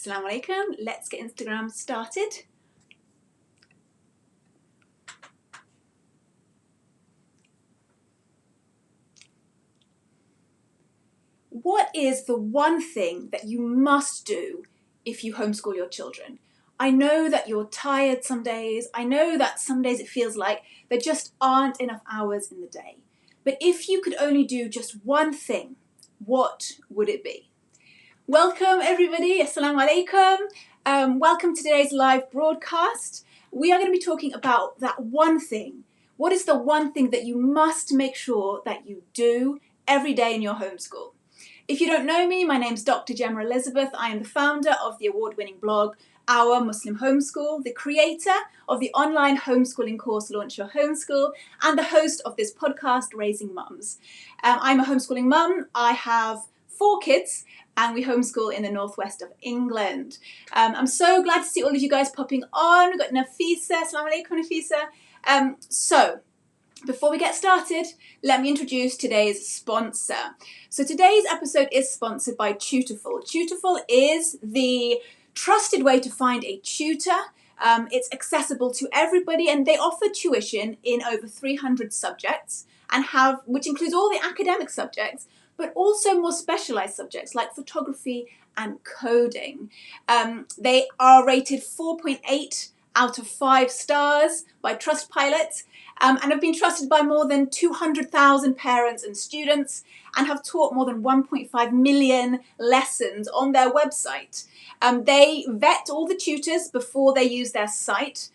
Assalamu alaikum. Let's get Instagram started. What is the one thing that you must do if you homeschool your children? I know that you're tired some days. I know that some days it feels like there just aren't enough hours in the day. But if you could only do just one thing, what would it be? Welcome everybody, Assalamu alaikum. Welcome to today's live broadcast. We are going to be talking about that one thing. What is the one thing that you must make sure that you do every day in your homeschool? If you don't know me, my name's Dr. Gemma Elizabeth. I am the founder of the award-winning blog, Our Muslim Homeschool, the creator of the online homeschooling course, Launch Your Homeschool, and the host of this podcast, Raising Mums. I'm a homeschooling mum. I have 4 kids, and we homeschool in the northwest of England. I'm so glad to see all of you guys popping on. We've got Nafisa. Assalamu alaikum, Nafisa. So, before we get started, let me introduce today's sponsor. So today's episode is sponsored by Tutorful. Tutorful is the trusted way to find a tutor. It's accessible to everybody, and they offer tuition in over 300 subjects, which includes all the academic subjects, but also more specialised subjects like photography and coding. They are rated 4.8 out of 5 stars by Trustpilot, and have been trusted by more than 200,000 parents and students, and have taught more than 1.5 million lessons on their website. They vet all the tutors before they use their site,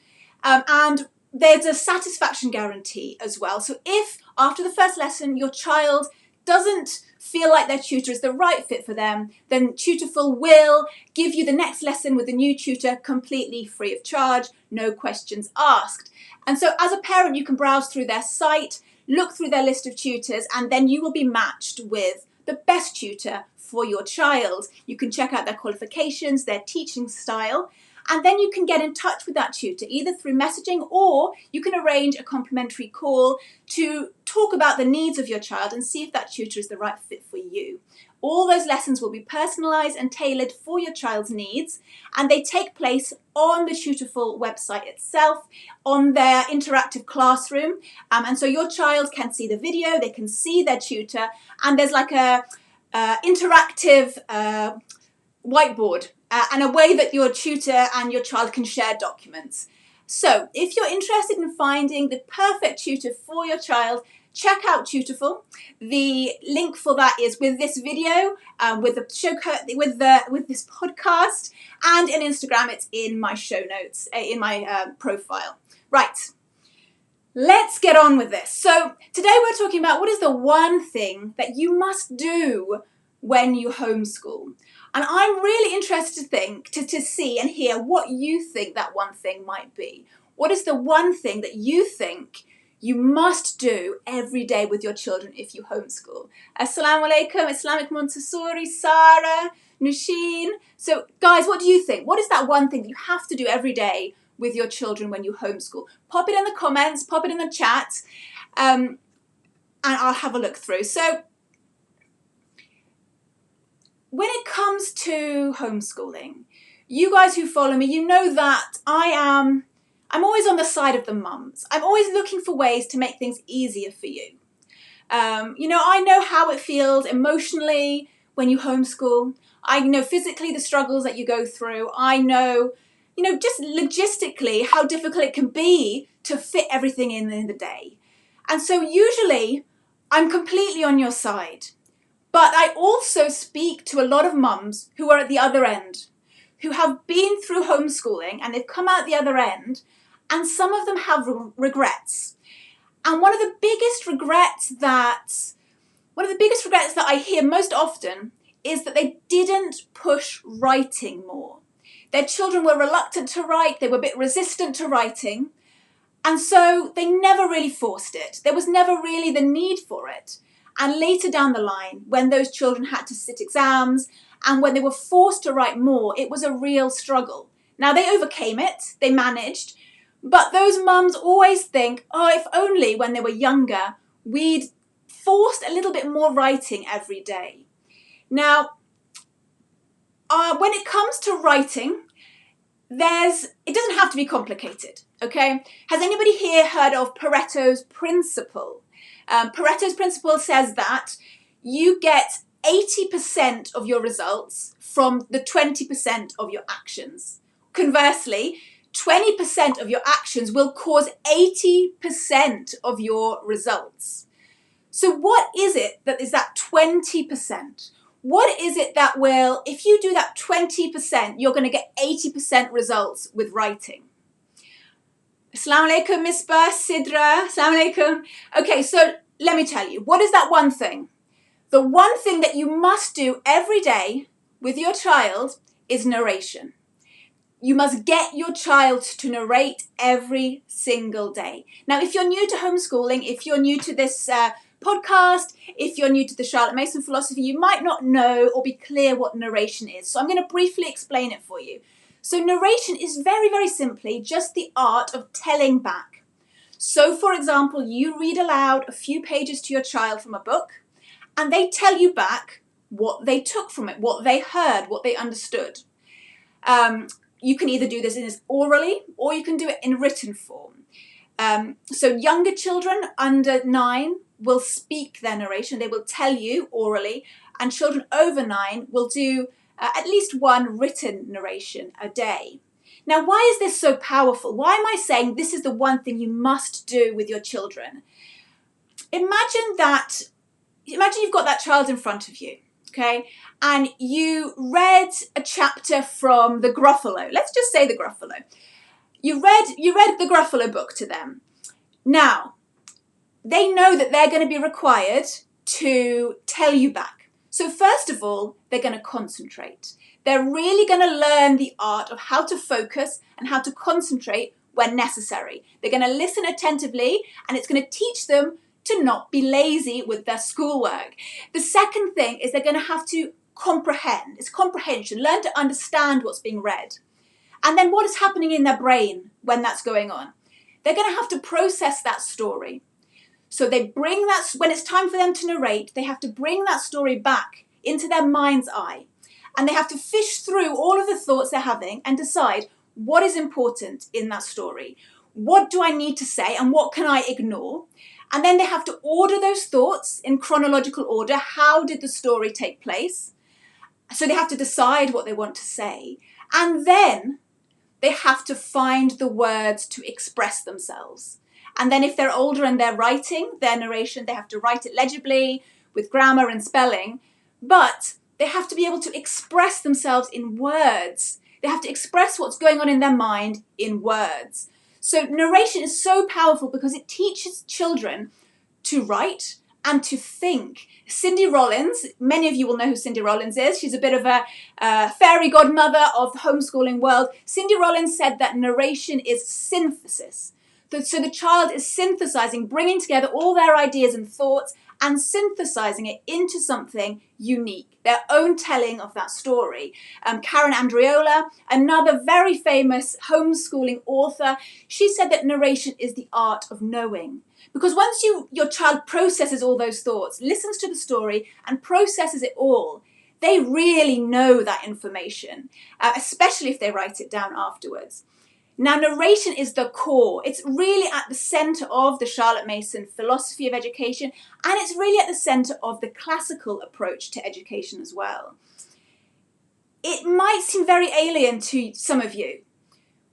and there's a satisfaction guarantee as well. So if after the first lesson your child doesn't feel like their tutor is the right fit for them, then Tutorful will give you the next lesson with the new tutor completely free of charge, no questions asked. And so as a parent, you can browse through their site, look through their list of tutors, and then you will be matched with the best tutor for your child. You can check out their qualifications, their teaching style, and then you can get in touch with that tutor either through messaging, or you can arrange a complimentary call to talk about the needs of your child and see if that tutor is the right fit for you. All those lessons will be personalised and tailored for your child's needs, and they take place on the Tutorful website itself, on their interactive classroom. And so your child can see the video, they can see their tutor, and there's like a interactive whiteboard and a way that your tutor and your child can share documents. So if you're interested in finding the perfect tutor for your child, check out Tutorful. The link for that is with this video, with the show with this podcast, and in Instagram. It's in my show notes, in my profile. Right, let's get on with this. So today we're talking about what is the one thing that you must do when you homeschool. And I'm really interested to see and hear what you think that one thing might be. What is the one thing that you think you must do every day with your children if you homeschool? Assalamu alaikum, Islamic Montessori, Sarah, Nushin. So guys, what do you think? What is that one thing that you have to do every day with your children when you homeschool? Pop it in the comments, pop it in the chat, and I'll have a look through. So when it comes to homeschooling, you guys who follow me, you know that I'm always on the side of the mums. I'm always looking for ways to make things easier for you. I know how it feels emotionally when you homeschool. I know physically the struggles that you go through. I know, just logistically how difficult it can be to fit everything in the day. And so usually I'm completely on your side. But I also speak to a lot of mums who are at the other end, who have been through homeschooling and they've come out the other end, and some of them have regrets. And one of the biggest regrets that I hear most often is that they didn't push writing more. Their children were reluctant to write, they were a bit resistant to writing, and so they never really forced it. There was never really the need for it. And later down the line, when those children had to sit exams and when they were forced to write more, it was a real struggle. Now, they overcame it, they managed, but those mums always think, oh, if only when they were younger, we'd forced a little bit more writing every day. Now, when it comes to writing, it doesn't have to be complicated, okay? Has anybody here heard of Pareto's principle? Pareto's principle says that you get 80% of your results from the 20% of your actions. Conversely, 20% of your actions will cause 80% of your results. So what is it that is that 20%? What is it that will, if you do that 20%, you're going to get 80% results with writing? Assalamu alaikum, Misbah, Sidra, assalamu alaikum. Okay, so let me tell you, what is that one thing? The one thing that you must do every day with your child is narration. You must get your child to narrate every single day. Now, if you're new to homeschooling, if you're new to this podcast, if you're new to the Charlotte Mason philosophy, you might not know or be clear what narration is. So I'm going to briefly explain it for you. So narration is very, very simply just the art of telling back. So, for example, you read aloud a few pages to your child from a book, and they tell you back what they took from it, what they heard, what they understood. You can either do this orally or you can do it in written form. So younger children under 9 will speak their narration. They will tell you orally, and children over 9 will do at least one written narration a day. Now, why is this so powerful? Why am I saying this is the one thing you must do with your children? Imagine you've got that child in front of you, okay? And you read a chapter from the Gruffalo. Let's just say the Gruffalo. You read the Gruffalo book to them. Now, they know that they're going to be required to tell you back. So first of all, they're going to concentrate. They're really going to learn the art of how to focus and how to concentrate when necessary. They're going to listen attentively, and it's going to teach them to not be lazy with their schoolwork. The second thing is they're going to have to comprehend. It's comprehension. Learn to understand what's being read. And then what is happening in their brain when that's going on? They're going to have to process that story. So they bring that, when it's time for them to narrate, they have to bring that story back into their mind's eye. And they have to fish through all of the thoughts they're having and decide what is important in that story. What do I need to say and what can I ignore? And then they have to order those thoughts in chronological order. How did the story take place? So they have to decide what they want to say. And then they have to find the words to express themselves. And then if they're older and they're writing their narration, they have to write it legibly with grammar and spelling. But they have to be able to express themselves in words. They have to express what's going on in their mind in words. So narration is so powerful because it teaches children to write and to think. Cindy Rollins, many of you will know who Cindy Rollins is. She's a bit of a fairy godmother of the homeschooling world. Cindy Rollins said that narration is synthesis. So the child is synthesizing, bringing together all their ideas and thoughts and synthesizing it into something unique, their own telling of that story. Karen Andriola, another very famous homeschooling author, she said that narration is the art of knowing. Because once your child processes all those thoughts, listens to the story and processes it all, they really know that information, especially if they write it down afterwards. Now, narration is the core. It's really at the center of the Charlotte Mason philosophy of education, and it's really at the center of the classical approach to education as well. It might seem very alien to some of you,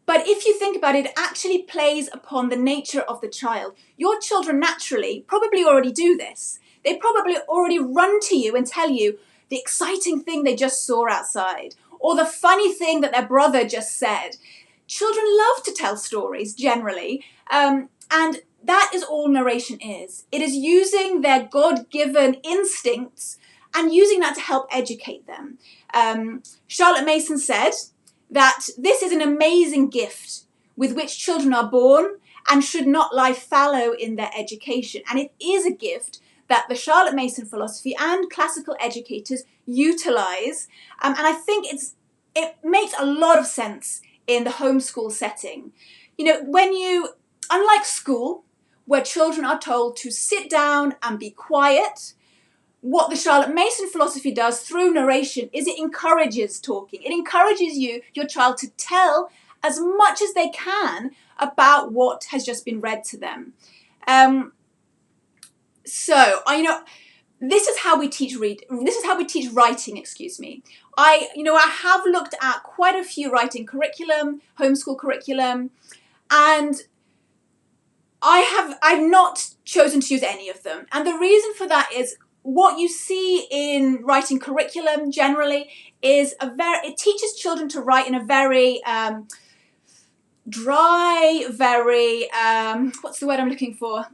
but if you think about it, it actually plays upon the nature of the child. Your children naturally probably already do this. They probably already run to you and tell you the exciting thing they just saw outside, or the funny thing that their brother just said. Children love to tell stories generally, and that is all narration is. It is using their God-given instincts and using that to help educate them. Charlotte Mason said that this is an amazing gift with which children are born and should not lie fallow in their education. And it is a gift that the Charlotte Mason philosophy and classical educators utilize. And I think it makes a lot of sense in the homeschool setting. You know, unlike school, where children are told to sit down and be quiet, what the Charlotte Mason philosophy does through narration is it encourages talking. It encourages your child, to tell as much as they can about what has just been read to them. This is how we teach writing, excuse me. I have looked at quite a few writing curriculum, homeschool curriculum, and I've not chosen to use any of them. And the reason for that is what you see in writing curriculum generally is it teaches children to write in a very dry, very, what's the word I'm looking for?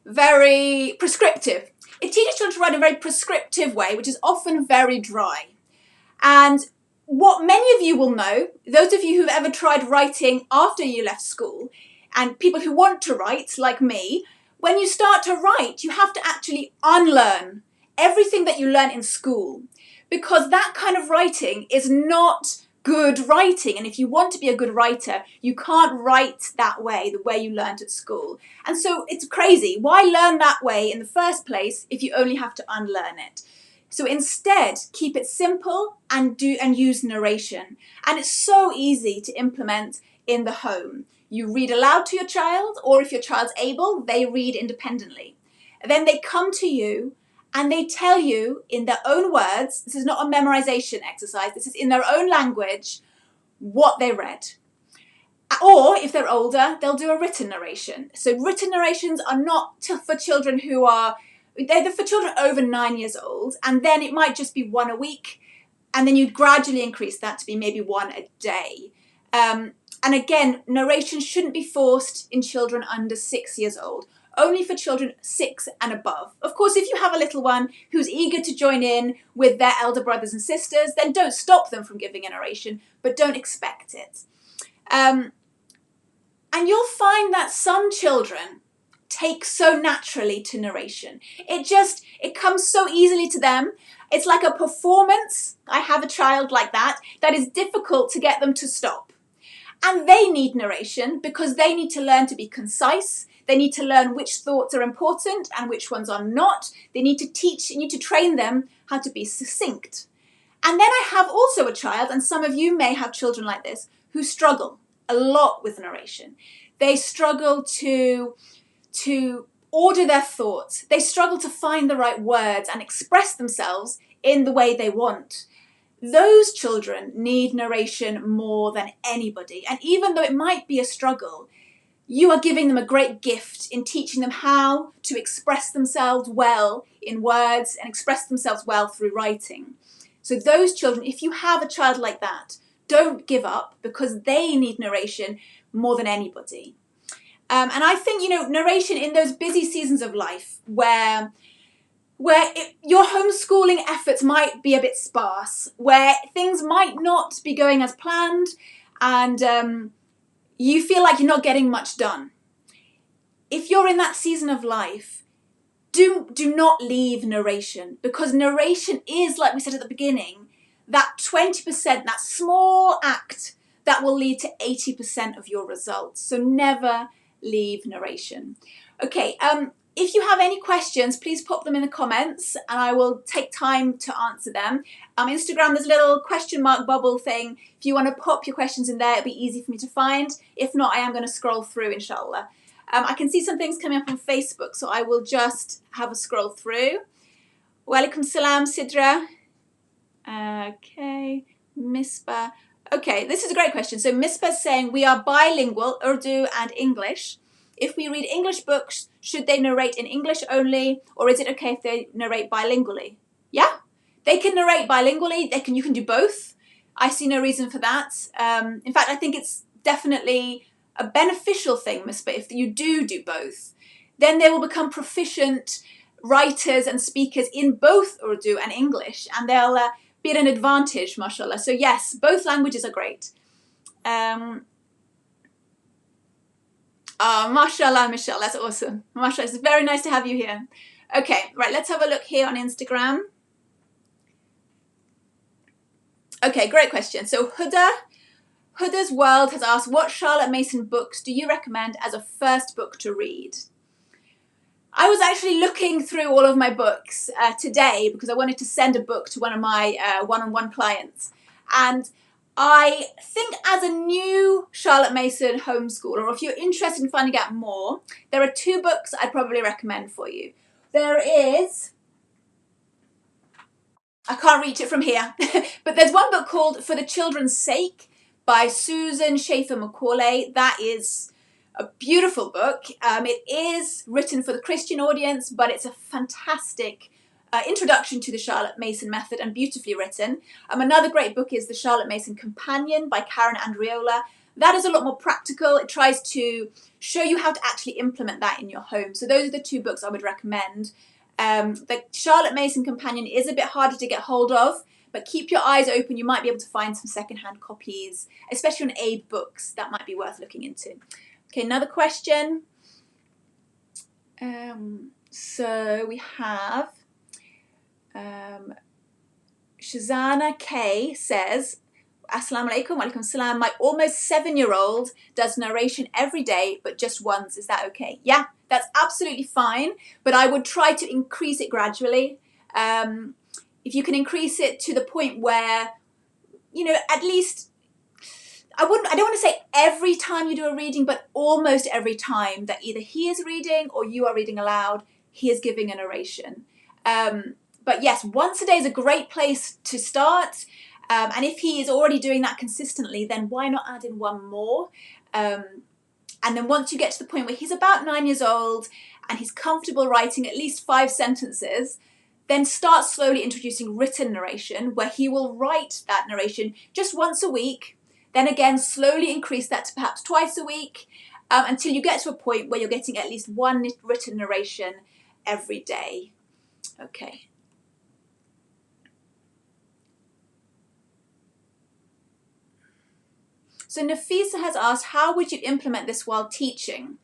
Very prescriptive. It teaches children to write in a very prescriptive way, which is often very dry. And what many of you will know, those of you who've ever tried writing after you left school, and people who want to write, like me, when you start to write, you have to actually unlearn everything that you learn in school, because that kind of writing is not good writing. And if you want to be a good writer, you can't write that way, the way you learned at school. And so it's crazy. Why learn that way in the first place if you only have to unlearn it? So instead, keep it simple and use narration. And it's so easy to implement in the home. You read aloud to your child, or if your child's able, they read independently. And then they come to you and they tell you in their own words, this is not a memorization exercise, this is in their own language, what they read. Or if they're older, they'll do a written narration. So written narrations are not for children they're for children over 9 years old, and then it might just be one a week, and then you'd gradually increase that to be maybe one a day. And again, narration shouldn't be forced in children under 6 years old, only for children 6 and above. Of course, if you have a little one who's eager to join in with their elder brothers and sisters, then don't stop them from giving a narration, but don't expect it. And you'll find that some children take so naturally to narration. It comes so easily to them. It's like a performance. I have a child like that is difficult to get them to stop. And they need narration because they need to learn to be concise. They need to learn which thoughts are important and which ones are not. You need to train them how to be succinct. And then I have also a child, and some of you may have children like this, who struggle a lot with narration. They struggle to order their thoughts. They struggle to find the right words and express themselves in the way they want. Those children need narration more than anybody. And even though it might be a struggle, you are giving them a great gift in teaching them how to express themselves well in words and express themselves well through writing. So those children, if you have a child like that, don't give up, because they need narration more than anybody. And I think, narration in those busy seasons of life where your homeschooling efforts might be a bit sparse, where things might not be going as planned, and you feel like you're not getting much done. If you're in that season of life, do not leave narration, because narration is, like we said at the beginning, that 20%, that small act that will lead to 80% of your results. So never leave narration. Okay, if you have any questions, please pop them in the comments and I will take time to answer them. Instagram, there's a little question mark bubble thing. If you want to pop your questions in there, it'll be easy for me to find. If not, I am going to scroll through, inshallah. I can see some things coming up on Facebook, so I will just have a scroll through. Walaikum salam, Sidra. Okay, Misbah. Okay, this is a great question. So Misbah's saying, we are bilingual, Urdu and English. If we read English books, should they narrate in English only, or is it okay if they narrate bilingually? Yeah, they can narrate bilingually. You can do both. I see no reason for that. In fact, I think it's definitely a beneficial thing, Misbah, if you do both. Then they will become proficient writers and speakers in both Urdu and English, and they'll be at an advantage, mashallah. So yes, both languages are great. Mashallah, mashallah, that's awesome. Mashallah, it's very nice to have you here. Okay, right, let's have a look here on Instagram. Okay, great question. So Huda's World has asked, what Charlotte Mason books do you recommend as a first book to read? I was actually looking through all of my books today because I wanted to send a book to one of my one-on-one clients. And I think as a new Charlotte Mason homeschooler, or if you're interested in finding out more, there are 2 books I'd probably recommend for you. There is, I can't reach it from here, but there's one book called For the Children's Sake by Susan Schaefer Macaulay. That is a beautiful book. It is written for the Christian audience, but it's a fantastic introduction to the Charlotte Mason method and beautifully written. Another great book is The Charlotte Mason Companion by Karen Andriola. That is a lot more practical. It tries to show you how to actually implement that in your home. So those are the 2 books I would recommend. The Charlotte Mason Companion is a bit harder to get hold of, but keep your eyes open. You might be able to find some secondhand copies, especially on Abe Books. That might be worth looking into. Okay, another question. So we have Shazana K says, Assalamu alaikum, wa alaikum salam. My almost 7-year-old does narration every day, but just once. Is that okay? Yeah, that's absolutely fine, but I would try to increase it gradually. If you can increase it to the point where, you know, at least, I don't want to say every time you do a reading, but almost every time that either he is reading or you are reading aloud, he is giving a narration. But yes, once a day is a great place to start. And if he is already doing that consistently, then why not add in one more? And then once you get to the point where he's about 9 years old and he's comfortable writing at least 5 sentences, then start slowly introducing written narration, where he will write that narration just once a week. Then again, slowly increase that to perhaps twice a week, until you get to a point where you're getting at least 1 written narration every day. Okay. So Nafisa has asked, how would you implement this while teaching?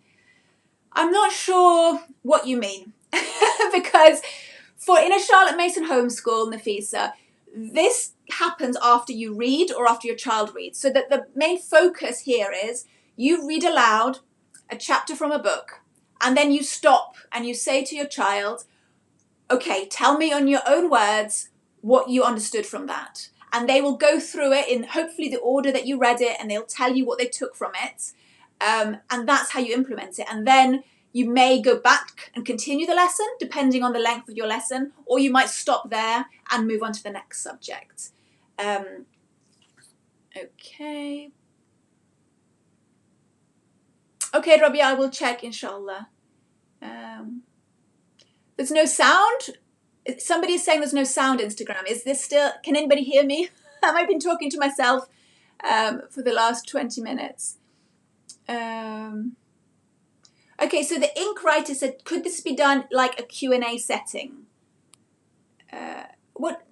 I'm not sure what you mean, because in a Charlotte Mason homeschool, Nafisa, this happens after you read or after your child reads. So that the main focus here is you read aloud a chapter from a book, and then you stop and you say to your child, okay, tell me in your own words what you understood from that. And they will go through it in hopefully the order that you read it, and they'll tell you what they took from it. And that's how you implement it. And then you may go back and continue the lesson, depending on the length of your lesson, or you might stop there and move on to the next subject. Okay. Okay, Robbie, I will check, inshallah. There's no sound. Somebody is saying there's no sound, Instagram. Is this still, can anybody hear me? Have I been talking to myself for the last 20 minutes? Okay, so the ink writer said, could this be done like a Q&A setting? What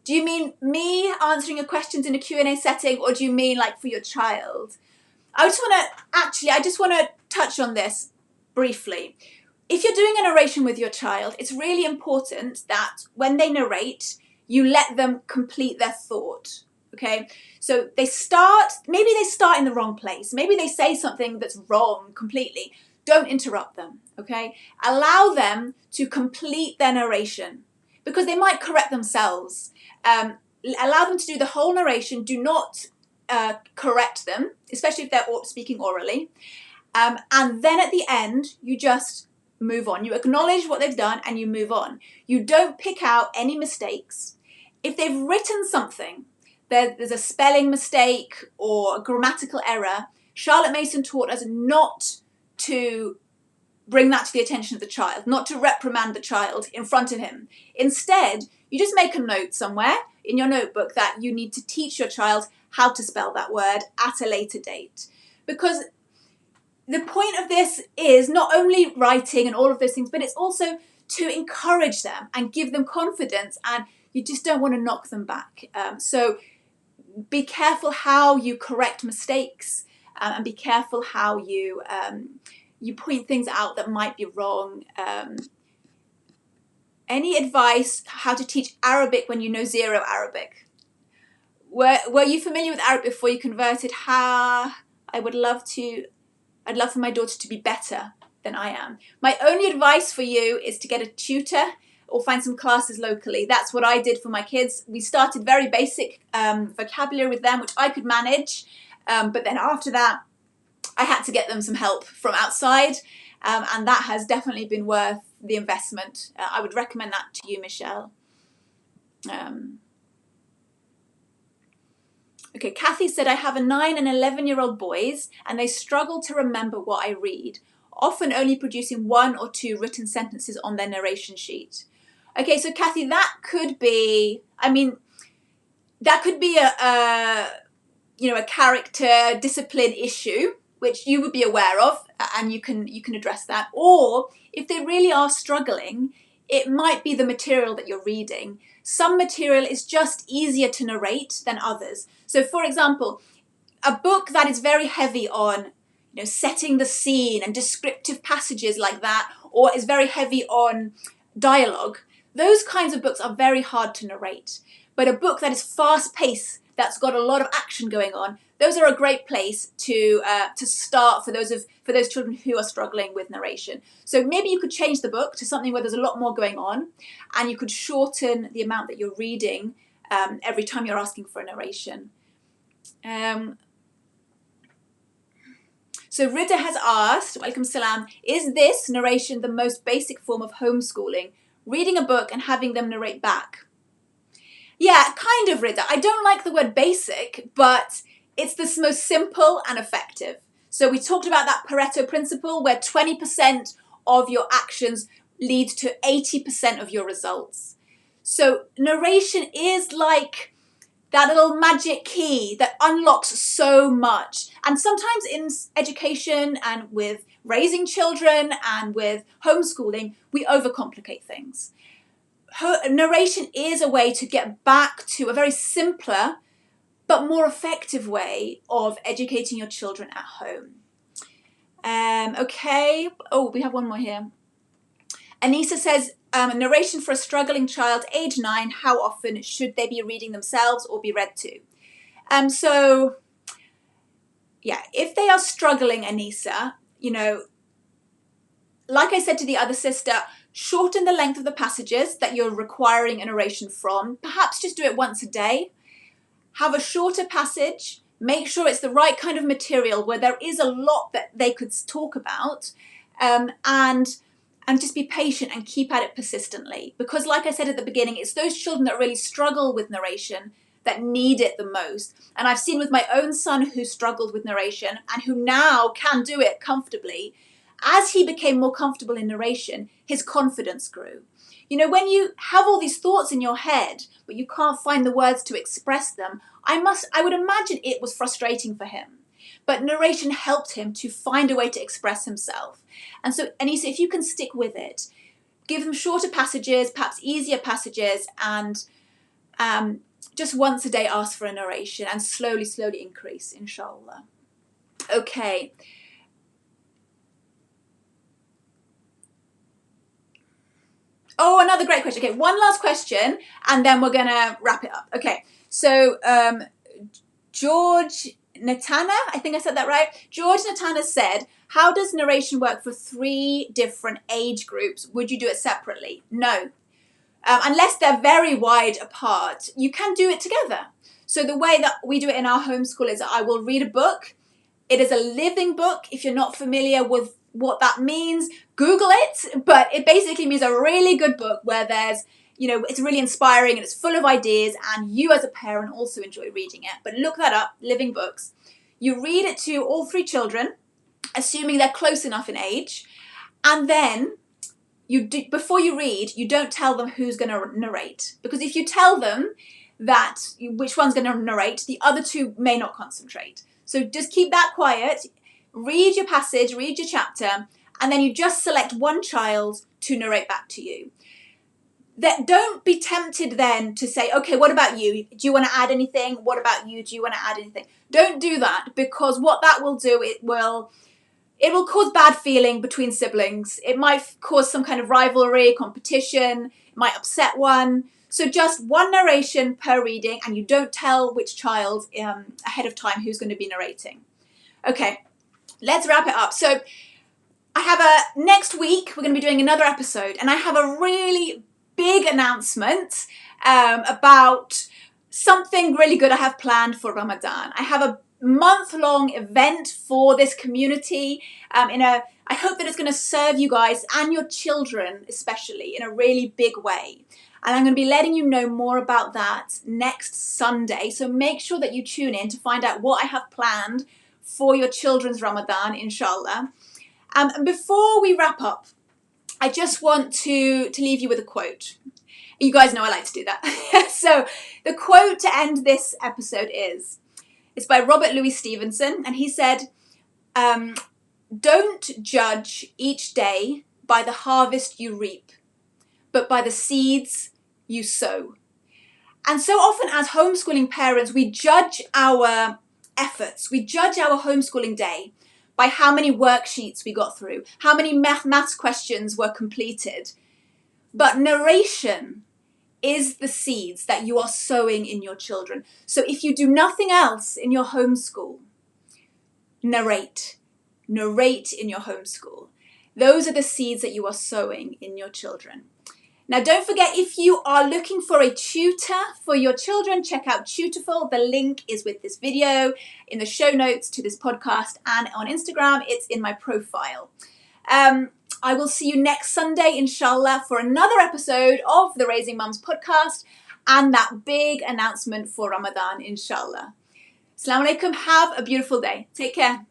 do you mean, me answering your questions in a Q&A setting, or do you mean like for your child? I just want to touch on this briefly. If you're doing a narration with your child, it's really important that when they narrate, you let them complete their thought, okay? So maybe they start in the wrong place. Maybe they say something that's wrong completely. Don't interrupt them, okay? Allow them to complete their narration, because they might correct themselves. Allow them to do the whole narration. Do not correct them, especially if they're speaking orally. And then at the end, you just move on. You acknowledge what they've done and you move on. You don't pick out any mistakes. If they've written something, there's a spelling mistake or a grammatical error, Charlotte Mason taught us not to bring that to the attention of the child, not to reprimand the child in front of him. Instead, you just make a note somewhere in your notebook that you need to teach your child how to spell that word at a later date. Because the point of this is not only writing and all of those things, but it's also to encourage them and give them confidence, and you just don't want to knock them back. So be careful how you correct mistakes, and be careful how you point things out that might be wrong. Any advice how to teach Arabic when you know zero Arabic? Were you familiar with Arabic before you converted? I'd love for my daughter to be better than I am. My only advice for you is to get a tutor or find some classes locally. That's what I did for my kids. We started very basic vocabulary with them, which I could manage. But then after that, I had to get them some help from outside. And that has definitely been worth the investment. I would recommend that to you, Michelle. Okay, Kathy said, I have a 9 and 11-year-old boys and they struggle to remember what I read, often only producing 1 or 2 written sentences on their narration sheet. Okay, so Kathy, that could be, that could be a character discipline issue, which you would be aware of, and you can address that. Or if they really are struggling, it might be the material that you're reading. Some material is just easier to narrate than others. So for example, a book that is very heavy on setting the scene and descriptive passages like that, or is very heavy on dialogue, those kinds of books are very hard to narrate. But a book that is fast-paced, that's got a lot of action going on, those are a great place to start for those children who are struggling with narration. So maybe you could change the book to something where there's a lot more going on, and you could shorten the amount that you're reading every time you're asking for a narration. So Rida has asked, Welcome Salam, is this narration the most basic form of homeschooling? Reading a book and having them narrate back? Yeah, kind of, Rida. I don't like the word basic, but it's the most simple and effective. So we talked about that Pareto principle where 20% of your actions lead to 80% of your results. So narration is like that little magic key that unlocks so much. And sometimes in education and with raising children and with homeschooling, we overcomplicate things. Narration is a way to get back to a very simpler but more effective way of educating your children at home. Okay. Oh, we have one more here. Anissa says, narration for a struggling child, age 9, how often should they be reading themselves or be read to? So, yeah, if they are struggling, Anissa, like I said to the other sister, shorten the length of the passages that you're requiring a narration from. Perhaps just do it once a day. Have a shorter passage. Make sure it's the right kind of material where there is a lot that they could talk about, and just be patient and keep at it persistently. Because like I said at the beginning, it's those children that really struggle with narration that need it the most. And I've seen with my own son who struggled with narration and who now can do it comfortably. As he became more comfortable in narration, his confidence grew. When you have all these thoughts in your head, but you can't find the words to express them, I would imagine it was frustrating for him. But narration helped him to find a way to express himself. And so, Anissa, if you can stick with it, give them shorter passages, perhaps easier passages, and just once a day ask for a narration and slowly increase, inshallah. Okay. Oh, another great question. Okay, one last question, and then we're going to wrap it up. Okay, so George Natana, I think I said that right. George Natana said, how does narration work for 3 different age groups? Would you do it separately? No. Unless they're very wide apart, you can do it together. So the way that we do it in our homeschool is I will read a book. It is a living book. If you're not familiar with what that means, Google it. But it basically means a really good book where there's, it's really inspiring and it's full of ideas, and you as a parent also enjoy reading it. But look that up, living books. You read it to all 3 children, assuming they're close enough in age. And then before you read, you don't tell them who's going to narrate. Because if you tell them which one's going to narrate, the other 2 may not concentrate. So just keep that quiet. Read your passage, read your chapter, and then you just select one child to narrate back to you. Don't be tempted then to say, okay, what about you? Do you want to add anything? What about you? Do you want to add anything? Don't do that, because what that will do, it will cause bad feeling between siblings. It might cause some kind of rivalry, competition. It might upset one. So just one narration per reading, and you don't tell which child ahead of time who's going to be narrating. Okay, let's wrap it up. So Next week, we're going to be doing another episode, and I have a really big announcement about something really good I have planned for Ramadan. I have a month-long event for this community. I hope that it's going to serve you guys and your children especially in a really big way. And I'm going to be letting you know more about that next Sunday. So make sure that you tune in to find out what I have planned for your children's Ramadan, inshallah. And before we wrap up, I just want to leave you with a quote. You guys know I like to do that. So the quote to end this episode it's by Robert Louis Stevenson, and he said, "Don't judge each day by the harvest you reap, but by the seeds you sow." And so often as homeschooling parents, we judge our efforts, we judge our homeschooling day by how many worksheets we got through, how many maths questions were completed. But narration is the seeds that you are sowing in your children. So if you do nothing else in your homeschool, narrate. Narrate in your homeschool. Those are the seeds that you are sowing in your children. Now, don't forget, if you are looking for a tutor for your children, check out Tutorful. The link is with this video, in the show notes to this podcast, and on Instagram, it's in my profile. I will see you next Sunday, inshallah, for another episode of the Raising Mums podcast and that big announcement for Ramadan, inshallah. Assalamu alaikum. Have a beautiful day. Take care.